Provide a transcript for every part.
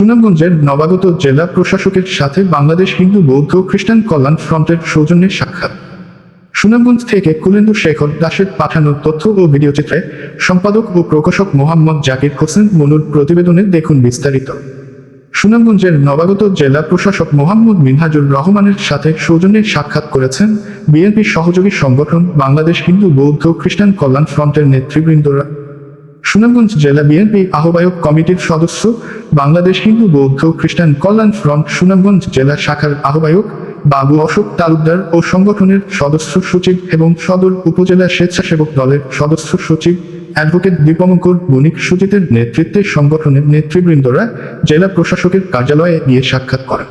সুনামগঞ্জের নবাগত জেলা প্রশাসকের সাথে বাংলাদেশ হিন্দু বৌদ্ধ খ্রিস্টান কল্যাণ ফ্রন্টের সৌজন্যে সাক্ষাৎ। সুনামগঞ্জ থেকে কুলেন্দু শেখর দাসের পাঠানো তথ্য ও ভিডিওচিত্রে সম্পাদক ও প্রকাশক মোহাম্মদ জাকির হোসেন মনুর প্রতিবেদনে দেখুন বিস্তারিত। সুনামগঞ্জের নবাগত জেলা প্রশাসক মোহাম্মদ মিনহাজুর রহমানের সাথে সৌজন্যে সাক্ষাৎ করেছেন বিএনপি সহযোগী সংগঠন বাংলাদেশ হিন্দু বৌদ্ধ খ্রিস্টান কল্যাণ ফ্রন্টের নেতৃবৃন্দরা। সুনামগঞ্জ জেলা বিএনপি আহ্বায়ক কমিটির সদস্য, বাংলাদেশ হিন্দু বৌদ্ধ খ্রিস্টান কল্যাণ ফ্রন্ট সুনামগঞ্জ জেলা শাখার আহ্বায়ক বাবু অশোক তালুকদার ও সংগঠনের সদস্য সচিব এবং সদর উপজেলা স্বেচ্ছাসেবক দলের সদস্য সচিব অ্যাডভোকেট দীপঙ্কর বণিক সুজিতের নেতৃত্বে সংগঠনের নেতৃবৃন্দরা জেলা প্রশাসকের কার্যালয়ে গিয়ে সাক্ষাৎ করেন।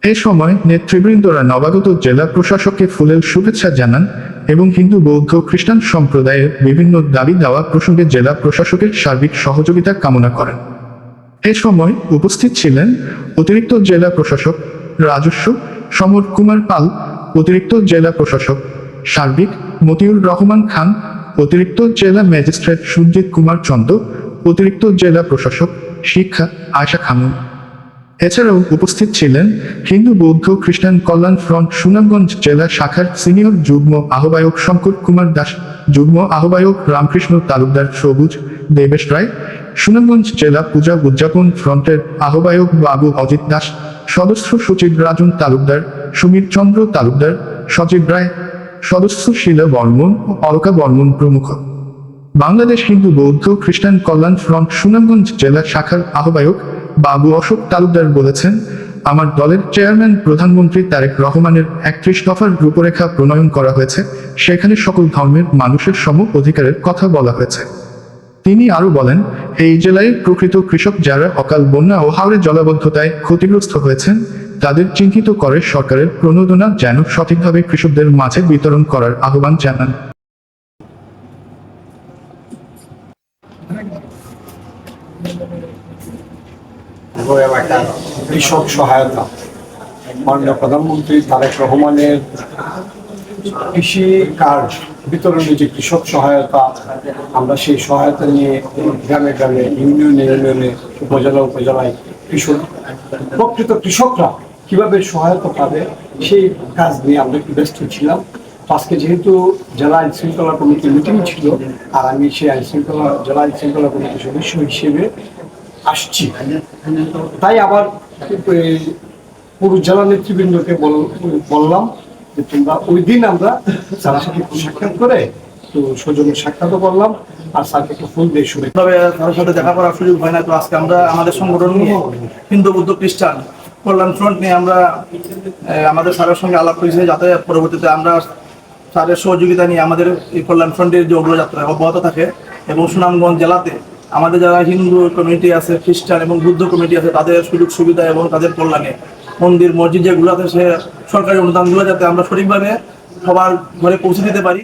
এ সময় নেতৃবৃন্দরা নবাগত জেলা প্রশাসককে ফুলেল শুভেচ্ছা জানান এবং হিন্দু বৌদ্ধ খ্রিস্টান সম্প্রদায়ের বিভিন্ন দাবি দাওয়া প্রসঙ্গে জেলা প্রশাসকের সার্বিক সহযোগিতা কামনা করেন। এ সময় উপস্থিত ছিলেন অতিরিক্ত জেলা প্রশাসক রাজস্ব সমর কুমার পাল, অতিরিক্ত জেলা প্রশাসক সার্বিক মতিউর রহমান খান, অতিরিক্ত জেলা ম্যাজিস্ট্রেট সুজিত কুমার চন্দ, অতিরিক্ত জেলা প্রশাসক শিক্ষা আয়শা খানম। এছাড়াও উপস্থিত ছিলেন হিন্দু বৌদ্ধ খ্রিস্টান কল্যাণ ফ্রন্ট সুনামগঞ্জ জেলা শাখার সিনিয়র যুগ্ম আহ্বায়ক শঙ্কর কুমার দাস, যুগ্ম আহ্বায়ক রামকৃষ্ণ তালুকদার সবুজ, দেবেশ রায়, সুনামগঞ্জ জেলা পূজা উদযাপন ফ্রন্টের আহ্বায়ক বাবু অজিত দাস, সদস্য সচিব রাজন তালুকদার, সমীর চন্দ্র তালুকদার, সজীব রায়, সদস্য শিলা বর্মন ও অলকা বর্মন প্রমুখ। বাংলাদেশ হিন্দু বৌদ্ধ খ্রিস্টান কল্যাণ ফ্রন্ট সুনামগঞ্জ জেলা শাখার আহ্বায়ক বাবু অশোক তালুকদার বলেছেন, আমার দলের চেয়ারম্যান প্রধানমন্ত্রী তারেক রহমানের 31 দফার রূপরেখা প্রণয়ন করা হয়েছে, সেখানে সকল ধর্মের মানুষের সম অধিকারের কথা বলা হয়েছে। তিনি আরও বলেন, এই জেলায় প্রকৃত কৃষক যারা অকাল বন্যা ও হাওড়ে জলাবদ্ধতায় ক্ষতিগ্রস্ত হয়েছেন তাদের চিহ্নিত করে সরকারের প্রণোদনা যেন সঠিকভাবে কৃষকদের মাঝে বিতরণ করার আহ্বান জানান। কৃষক সহায়তা মাননীয় প্রধানমন্ত্রী তারেক রহমানের কৃষি কার্ড বিতরণে যে কৃষক সহায়তা, আমরা সেই সহায়তা নিয়ে গ্রামে গ্রামে ইউনিয়নে উপজেলায় প্রকৃত কৃষকরা কিভাবে সহায়তা পাবে সেই কাজ নিয়ে আমরা একটু ব্যস্ত ছিলাম। আজকে যেহেতু জেলা আইন শৃঙ্খলা কমিটির মিটিং ছিল আর আমি সেই জেলা আইন শৃঙ্খলা কমিটির সদস্য হিসেবে আসছি, তাই আবার পুরো জেলা নেতৃবৃন্দকে বললাম যে তোমরা ওই দিন আমরা স্যারের সাথে একটু সাক্ষাৎ করে তো সৌজন্য সাক্ষাৎও করলাম আর স্যারকে একটু ফুল দিয়ে শুনে স্যারের সাথে দেখা করার সুযোগ হয় না। তো আজকে আমরা আমাদের সংগঠন নিয়ে হিন্দু বৌদ্ধ খ্রিস্টান কল্যাণ ফ্রন্ট নিয়ে আমরা আমাদের স্যারের সঙ্গে আলাপ করেছি, যাতে পরবর্তীতে আমরা স্যারের সহযোগিতা নিয়ে আমাদের এই কল্যাণ ফ্রন্টের যে অগ্রযাত্রা অব্যাহত থাকে এবং সুনামগঞ্জ জেলাতে আমাদের যারা হিন্দু কমিউনিটি আছে, খ্রিস্টান এবং বৌদ্ধ কমিটি আছে, তাদের সুযোগ সুবিধা এবং তাদের কল্যাণে মন্দির মসজিদ যেগুলো আছে সে সরকারি অনুদানগুলো যাতে আমরা সঠিকভাবে সবার ঘরে পৌঁছে দিতে পারি।